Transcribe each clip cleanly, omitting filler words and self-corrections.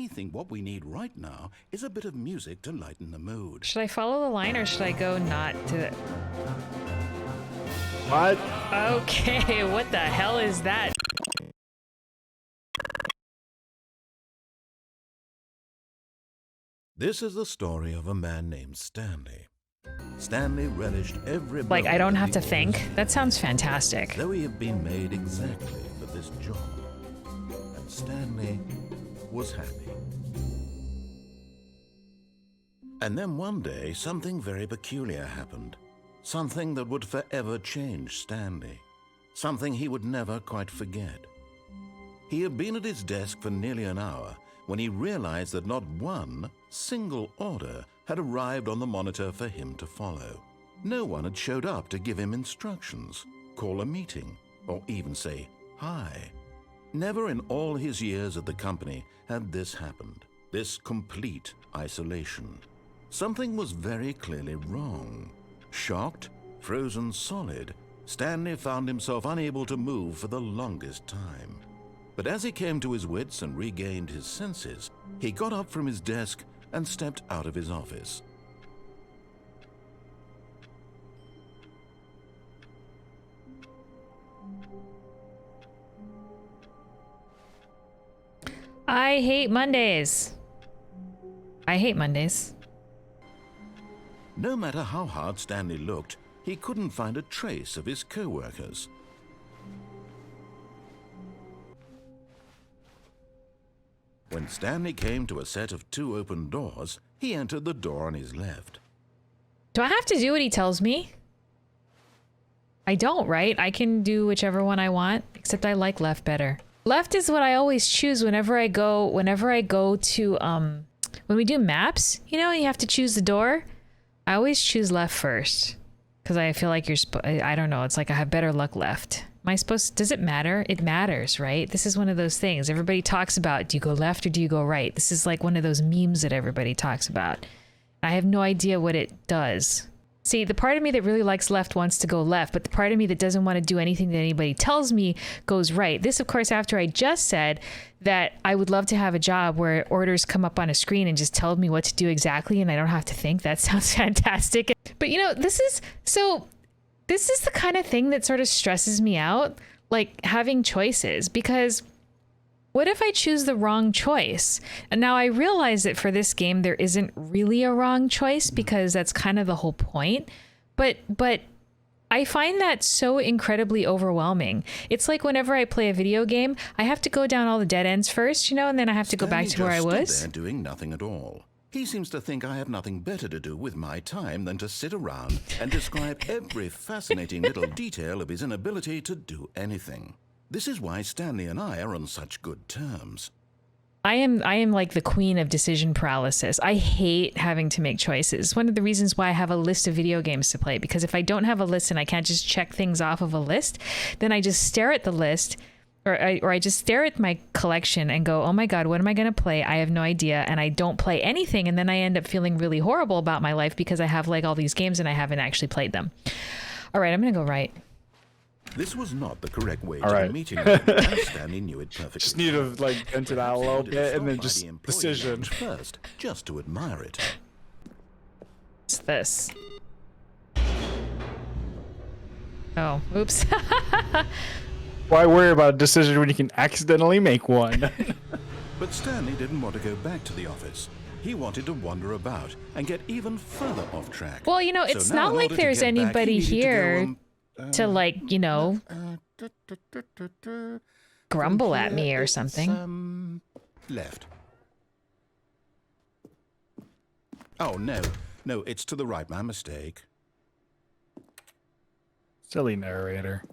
I think what we need right now is a bit of music to lighten the mood. Should I follow the line or should I go not to the... What? Okay, what the hell is that? This is the story of a man named Stanley. Stanley relished every Like, I don't have to think. think? That sounds fantastic. Though he had been made exactly for this job. And Stanley was happy. And then one day, something very peculiar happened. Something that would forever change Stanley. Something he would never quite forget. He had been at his desk for nearly an hour when he realized that not one single order had arrived on the monitor for him to follow. No one had showed up to give him instructions, call a meeting, or even say hi. Never in all his years at the company had this happened, this complete isolation. Something was very clearly wrong. Shocked, frozen solid, Stanley found himself unable to move for the longest time. But as he came to his wits and regained his senses, he got up from his desk and stepped out of his office. I hate Mondays. I hate Mondays. No matter how hard Stanley looked, he couldn't find a trace of his co-workers. When Stanley came to a set of 2 open doors, he entered the door on his left. Do I have to do what he tells me? I don't, right? I can do whichever one I want, except I like left better. Left is what I always choose whenever I go to, when we do maps, you know, you have to choose the door. I always choose left first, because I feel like I don't know, it's like I have better luck left. Am I supposed, does it matter? It matters, right? This is one of those things everybody talks about. Do you go left or do you go right? This is like one of those memes that everybody talks about. I have no idea what it does. See, the part of me that really likes left wants to go left, but the part of me that doesn't want to do anything that anybody tells me goes right. This, of course, after I just said that I would love to have a job where orders come up on a screen and just tell me what to do exactly and I don't have to think. That sounds fantastic. But you know, this is the kind of thing that sort of stresses me out, like having choices, because what if I choose the wrong choice? And now I realize that for this game, there isn't really a wrong choice because that's kind of the whole point. But I find that so incredibly overwhelming. It's like whenever I play a video game, I have to go down all the dead ends first, you know, and then I have to go back to where I was. Stanley there doing nothing at all. He seems to think I have nothing better to do with my time than to sit around and describe every fascinating little detail of his inability to do anything. This is why Stanley and I are on such good terms. I am like the queen of decision paralysis. I hate having to make choices. One of the reasons why I have a list of video games to play, because if I don't have a list and I can't just check things off of a list, then I just stare at the list or I just stare at my collection and go, oh my God, what am I going to play? I have no idea. And I don't play anything. And then I end up feeling really horrible about my life because I have like all these games and I haven't actually played them. All right, I'm going to go right. This was not the correct way All to right. be meeting him, and Stanley knew it perfectly. Just need to like enter that a little bit and then just decision. First, just to admire it. What's this? Oh, oops. Why worry about a decision when you can accidentally make one? But Stanley didn't want to go back to the office. He wanted to wander about and get even further off track. Well, you know, So it's now not in like order to there's get back, he anybody needed to go, here to like, you know, grumble at me or something. Left. Oh, no, it's to the right. My mistake. Silly narrator.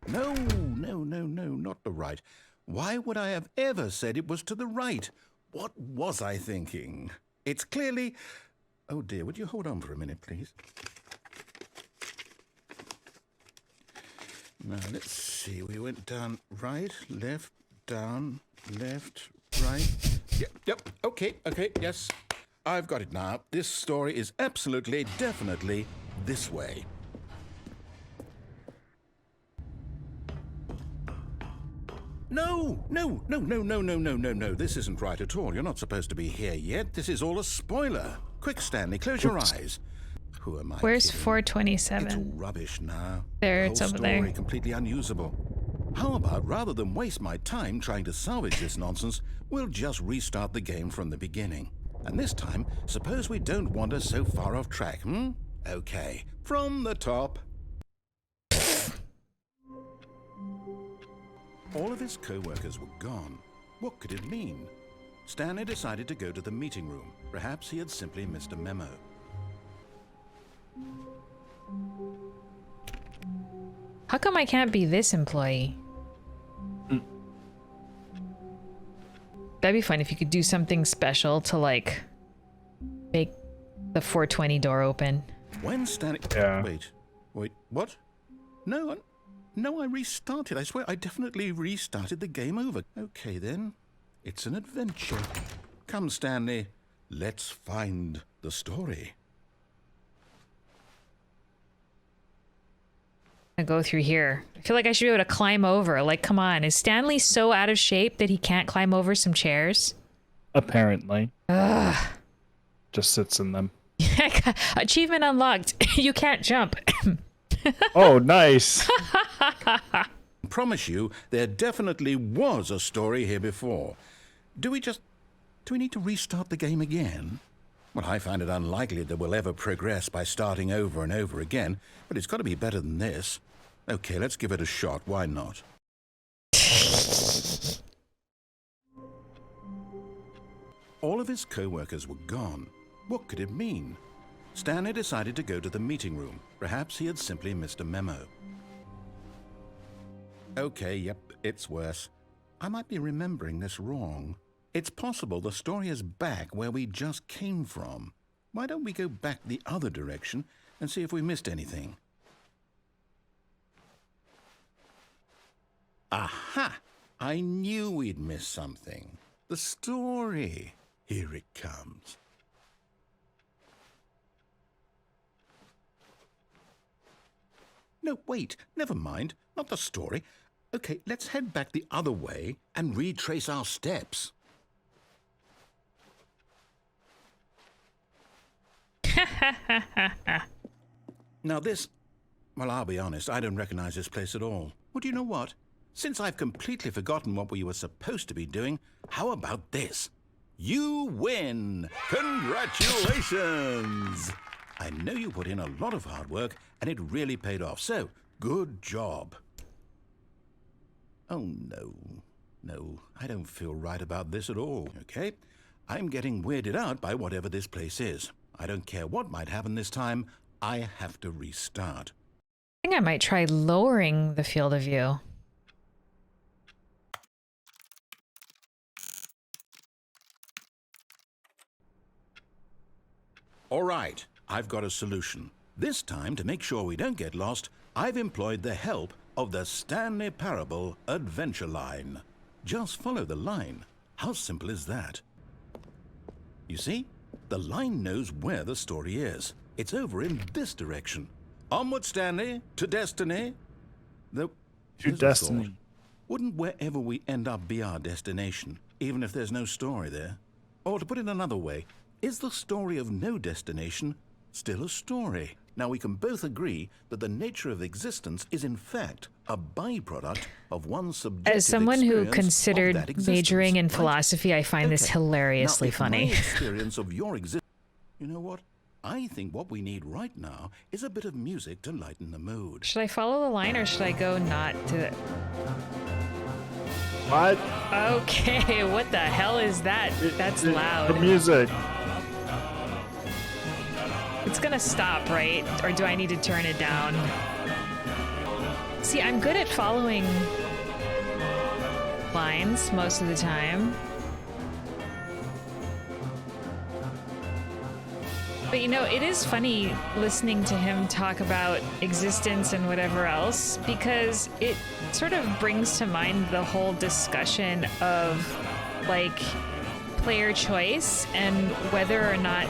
No, not the right. Why would I have ever said it was to the right? What was I thinking? It's clearly... Oh dear, would you hold on for a minute, please? Now, let's see. We went down right, left, down, left, right. Yep, okay, yes. I've got it now. This story is absolutely, definitely this way. No, no, no, no, no, no, no, no, no. This isn't right at all. You're not supposed to be here yet. This is all a spoiler. Quick, Stanley, close your eyes. Who am I Where's kidding? 427? It's all rubbish now. There, The it's whole over story there. completely unusable. How about, rather than waste my time trying to salvage this nonsense, we'll just restart the game from the beginning. And this time, suppose we don't wander so far off track, hmm? Okay, from the top. All of his co-workers were gone. What could it mean? Stanley decided to go to the meeting room. Perhaps he had simply missed a memo. How come I can't be this employee? That'd be fun if you could do something special to, like, make the 420 door open. When Stanley... Yeah. Wait, what? No, I restarted. I swear, I definitely restarted the game over. Okay, then. It's an adventure. Come, Stanley. Let's find the story. I go through here. I feel like I should be able to climb over. Like, come on. Is Stanley so out of shape that he can't climb over some chairs? Apparently. Ugh. Just sits in them. Achievement unlocked. You can't jump. Oh, nice. Promise you, there definitely was a story here before. Do we need to restart the game again? Well, I find it unlikely that we'll ever progress by starting over and over again, but it's got to be better than this. Okay, let's give it a shot. Why not? All of his co-workers were gone. What could it mean? Stanley decided to go to the meeting room. Perhaps he had simply missed a memo. Okay, yep, it's worse. I might be remembering this wrong. It's possible the story is back where we just came from. Why don't we go back the other direction and see if we missed anything? Aha! I knew we'd missed something. The story. Here it comes. No, wait, never mind. Not the story. Okay, let's head back the other way and retrace our steps. Now this... Well, I'll be honest, I don't recognize this place at all. Well, do you know what? Since I've completely forgotten what we were supposed to be doing, how about this? You win! Congratulations! I know you put in a lot of hard work, and it really paid off, so good job. Oh, no. No, I don't feel right about this at all, okay? I'm getting weirded out by whatever this place is. I don't care what might happen this time, I have to restart. I think I might try lowering the field of view. All right, I've got a solution. This time, to make sure we don't get lost, I've employed the help of the Stanley Parable Adventure Line. Just follow the line. How simple is that? You see? The line knows where the story is. It's over in this direction. Onward, Stanley, to destiny. To destiny. Wouldn't wherever we end up be our destination, even if there's no story there? Or to put it another way, is the story of no destination still a story? Now, we can both agree that the nature of existence is, in fact, a byproduct of one's subjective As someone who experience of considered that existence, majoring in right? philosophy, I find this Okay. hilariously Now, if funny. My experience of your existence. You know what? I think what we need right now is a bit of music to lighten the mood. Should I follow the line or should I go not to the... What? Okay, what the hell is that? That's The loud. music. It's gonna stop, right? Or do I need to turn it down? See, I'm good at following lines most of the time. But you know, it is funny listening to him talk about existence and whatever else, because it sort of brings to mind the whole discussion of, like, player choice and whether or not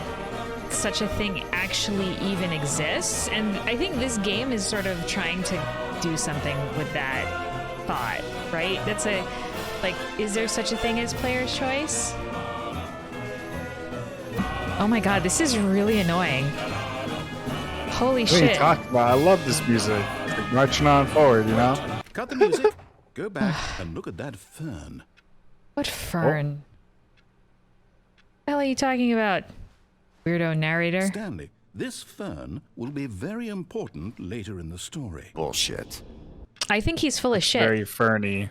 such a thing actually even exists. And I think this game is sort of trying to do something with that thought, right? Like, is there such a thing as player's choice? Oh my god, this is really annoying. Holy What are you shit. talking about? I love this music. It's like marching on forward, you know? Cut the music. Go back and look at that fern. What fern? What the hell are you talking about? Weirdo narrator. Stanley, this fern will be very important later in the story. Bullshit. I think he's full of shit. Very ferny.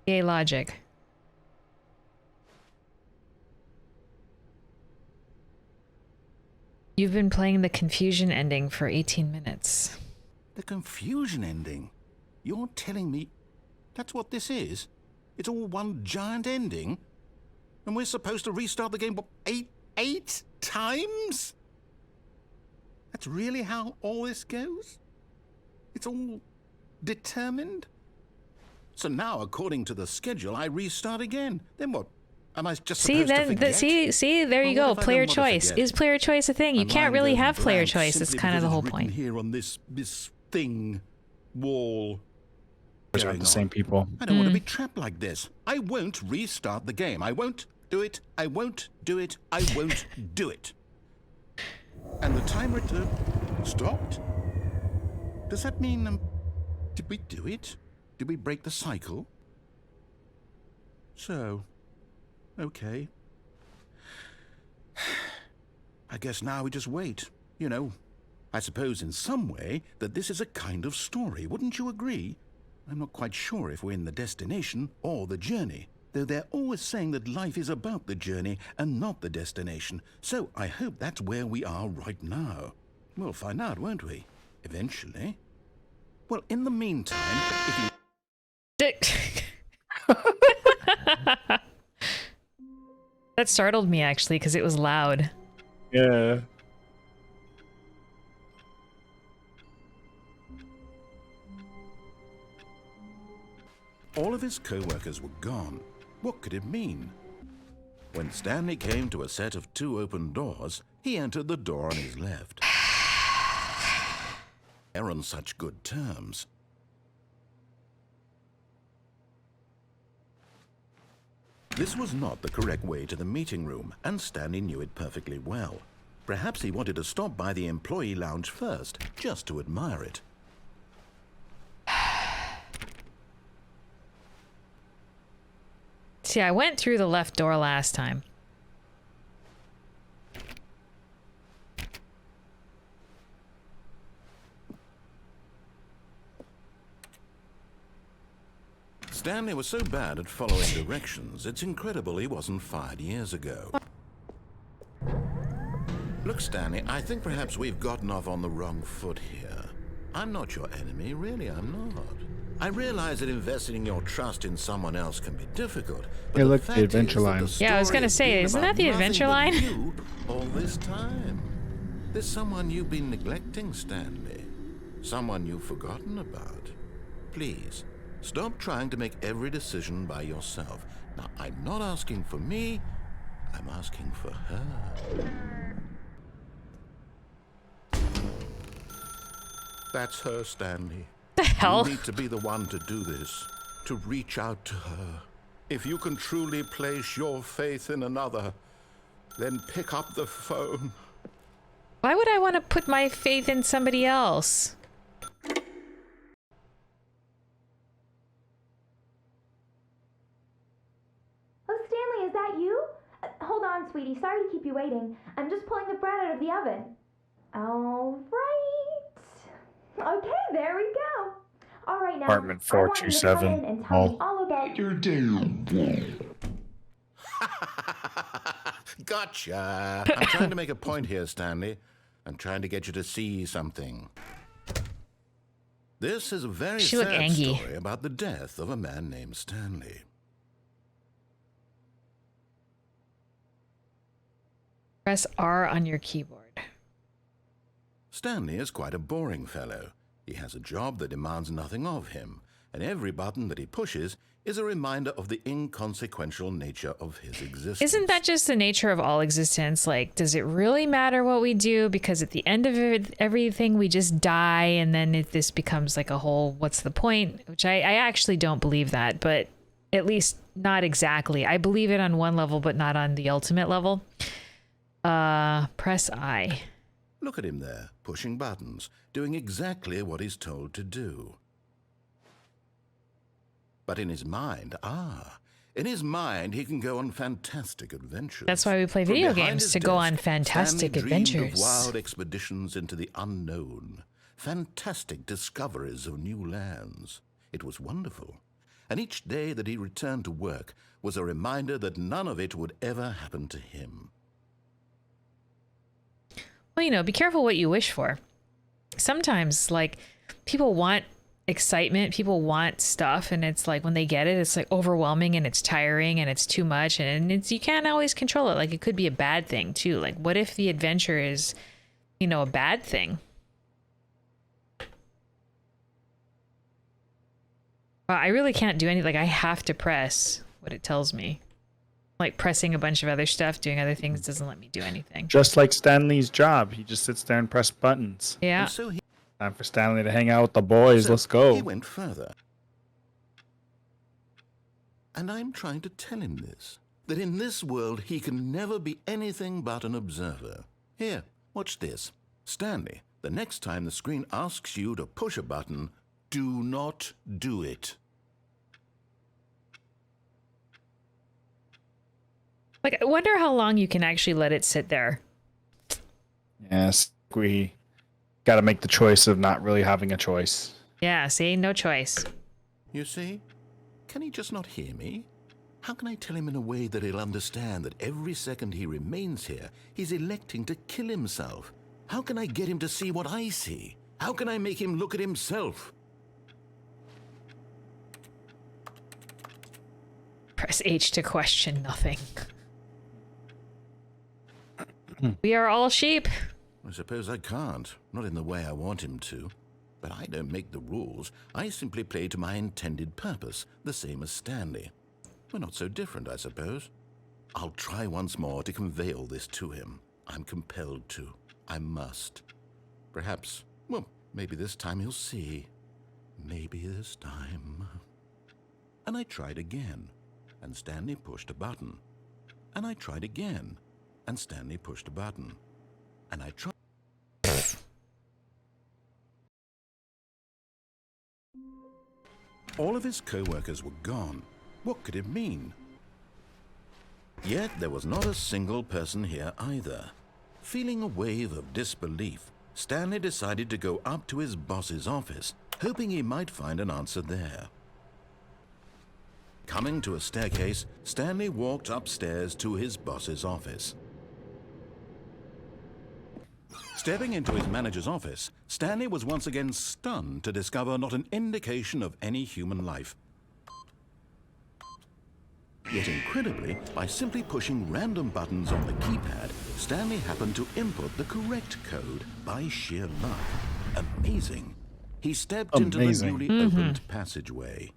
Gay logic. You've been playing the confusion ending for 18 minutes. The confusion ending? You're telling me that's what this is? It's all one giant ending? And we're supposed to restart the game what, eight times? That's really how all this goes? It's all determined? So now, according to the schedule, I restart again. Then what? Am I just See, supposed to forget? see, there you Well, go. what if I Player don't want to choice. forget? Is player choice a thing? You My can't mind really goes have player blank choice. It's simply kind of because the whole it's written point. here on this thing wall. Those going aren't the on. same people. I don't want to be trapped like this. I won't restart the game. I won't do it. I won't do it. I won't do it. And the timer stopped? Does that mean, did we do it? Did we break the cycle? So, okay. I guess now we just wait. You know, I suppose in some way that this is a kind of story. Wouldn't you agree? I'm not quite sure if we're in the destination or the journey, though they're always saying that life is about the journey and not the destination. So I hope that's where we are right now. We'll find out, won't we? Eventually. Well, in the meantime, if you... That startled me, actually, because it was loud. Yeah. All of his co-workers were gone. What could it mean? When Stanley came to a set of 2 open doors, he entered the door on his left. They're on such good terms. This was not the correct way to the meeting room, and Stanley knew it perfectly well. Perhaps he wanted to stop by the employee lounge first, just to admire it. See, I went through the left door last time. Stanley was so bad at following directions, it's incredible he wasn't fired years ago. Look, Stanley, I think perhaps we've gotten off on the wrong foot here. I'm not your enemy, really, I'm not. I realize that investing your trust in someone else can be difficult, but Hey, the look, the fact is adventure that line. the Yeah, I was story gonna has say, been isn't about that the nothing adventure but line? you all this time. There's someone you've been neglecting, Stanley. Someone you've forgotten about. Please, stop trying to make every decision by yourself. Now, I'm not asking for me, I'm asking for her. That's her, Stanley. The hell? You need to be the one to do this, to reach out to her. If you can truly place your faith in another, then pick up the phone. Why would I want to put my faith in somebody else? Oh, Stanley, is that you? Hold on, sweetie. Sorry to keep you waiting. I'm just pulling the bread out of the oven. All right. Okay, there we go. All right, now. Apartment I want you to come 427. in and tell me all about Your damn. Gotcha. I'm trying to make a point here, Stanley. I'm trying to get you to see something. This is a very She looked sad angry. story about the death of a man named Stanley. Press R on your keyboard. Stanley is quite a boring fellow. He has a job that demands nothing of him, and every button that he pushes is a reminder of the inconsequential nature of his existence. Isn't that just the nature of all existence? Like, does it really matter what we do? Because at the end of everything, we just die, and then this becomes like a whole, what's the point? Which I actually don't believe that, but at least not exactly. I believe it on one level, but not on the ultimate level. Press I. Look at him there, pushing buttons, doing exactly what he's told to do. But in his mind, he can go on fantastic adventures. That's why we play From video behind games, his to go on desk, fantastic Stanley dreamed adventures. of wild expeditions into the unknown, fantastic discoveries of new lands. It was wonderful. And each day that he returned to work was a reminder that none of it would ever happen to him. Well, you know, be careful what you wish for. Sometimes, like, people want excitement, people want stuff, and it's like when they get it, it's like overwhelming and it's tiring and it's too much, and it's, you can't always control it. Like, it could be a bad thing too. Like, what if the adventure is, you know, a bad thing? I really can't do anything. Like, I have to press what it tells me. Like, pressing a bunch of other stuff, doing other things doesn't let me do anything. Just like Stanley's job. He just sits there and presses buttons. Yeah. And so Time for Stanley to hang out with the boys. So Let's go. He went further. And I'm trying to tell him this, that in this world he can never be anything but an observer. Here, watch this. Stanley, the next time the screen asks you to push a button, do not do it. Like, I wonder how long you can actually let it sit there. Yes, we got to make the choice of not really having a choice. Yeah, see? No choice. You see? Can he just not hear me? How can I tell him in a way that he'll understand that every second he remains here, he's electing to kill himself? How can I get him to see what I see? How can I make him look at himself? Press H to question nothing. We are all sheep. I suppose I can't, not in the way I want him to. But I don't make the rules. I simply play to my intended purpose, the same as Stanley. We're not so different, I suppose. I'll try once more to convey all this to him. I'm compelled to. I must. Perhaps, well, maybe this time he'll see. Maybe this time. And I tried again, and Stanley pushed a button. And I tried again, and Stanley pushed a button. And I tried. All of his co-workers were gone. What could it mean? Yet there was not a single person here either. Feeling a wave of disbelief, Stanley decided to go up to his boss's office, hoping he might find an answer there. Coming to a staircase, Stanley walked upstairs to his boss's office. Stepping into his manager's office, Stanley was once again stunned to discover not an indication of any human life. Yet incredibly, by simply pushing random buttons on the keypad, Stanley happened to input the correct code by sheer luck. Amazing. He stepped into the newly opened passageway.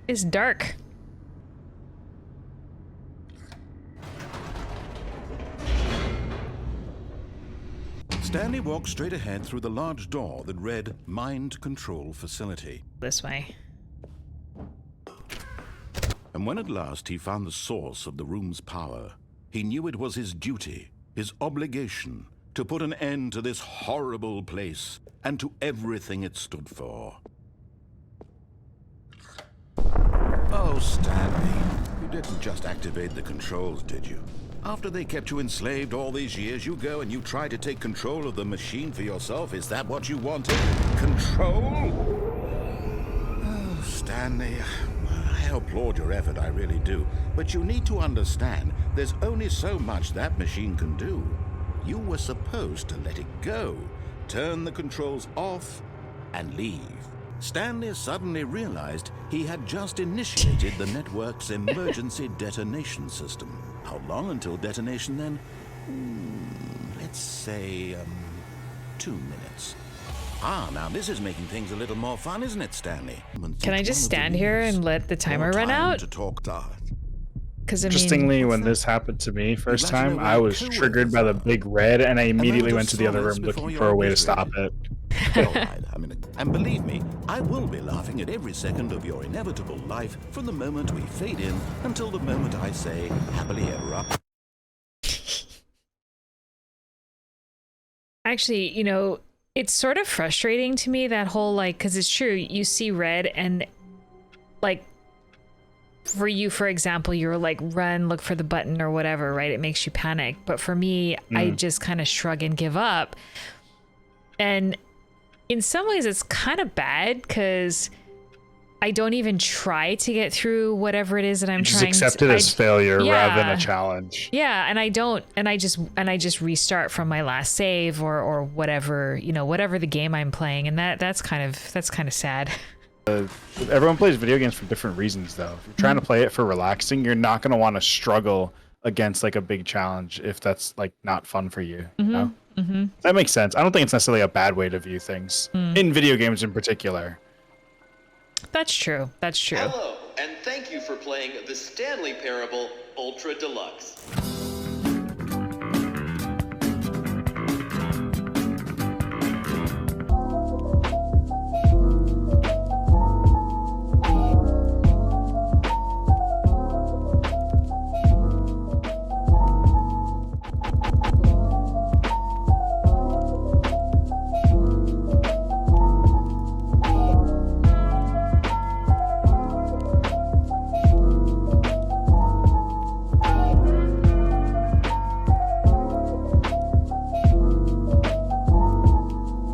It's dark. Stanley walked straight ahead through the large door that read Mind Control Facility. This way. And when at last he found the source of the room's power, he knew it was his duty, his obligation, to put an end to this horrible place and to everything it stood for. Oh, Stanley, you didn't just activate the controls, did you? After they kept you enslaved all these years, you go and you try to take control of the machine for yourself. Is that what you wanted? Control? Oh, Stanley, I applaud your effort, I really do. But you need to understand, there's only so much that machine can do. You were supposed to let it go, turn the controls off, and leave. Stanley suddenly realized he had just initiated the network's emergency detonation system. How long until detonation then? Let's say, 2 minutes. Ah, now this is making things a little more fun, isn't it, Stanley? Can I just stand here and let the timer run out? To talk Because I mean, Interestingly, when this happened to me first time, I was triggered by the big red, and I immediately went to the other room looking for a way to stop it. All right, and believe me, I will be laughing at every second of your inevitable life from the moment we fade in until the moment I say happily ever after. actually, you know, it's sort of frustrating to me, that whole, like, because it's true, you see red and, like, for you, for example, you're like, run, look for the button or whatever, right? It makes you panic. But for me, I just kind of shrug and give up. And in some ways, it's kind of bad because I don't even try to get through whatever it is that I'm Just trying accept to it as failure yeah. rather than a challenge. Yeah, and I don't, and I just restart from my last save or whatever, you know, whatever the game I'm playing, and that's kind of sad. Everyone plays video games for different reasons, though. If you're trying to play it for relaxing, you're not going to want to struggle against like a big challenge if that's like not fun for you. You know? That makes sense. I don't think it's necessarily a bad way to view things in video games in particular. That's true. That's true. Hello, and thank you for playing the Stanley Parable Ultra Deluxe.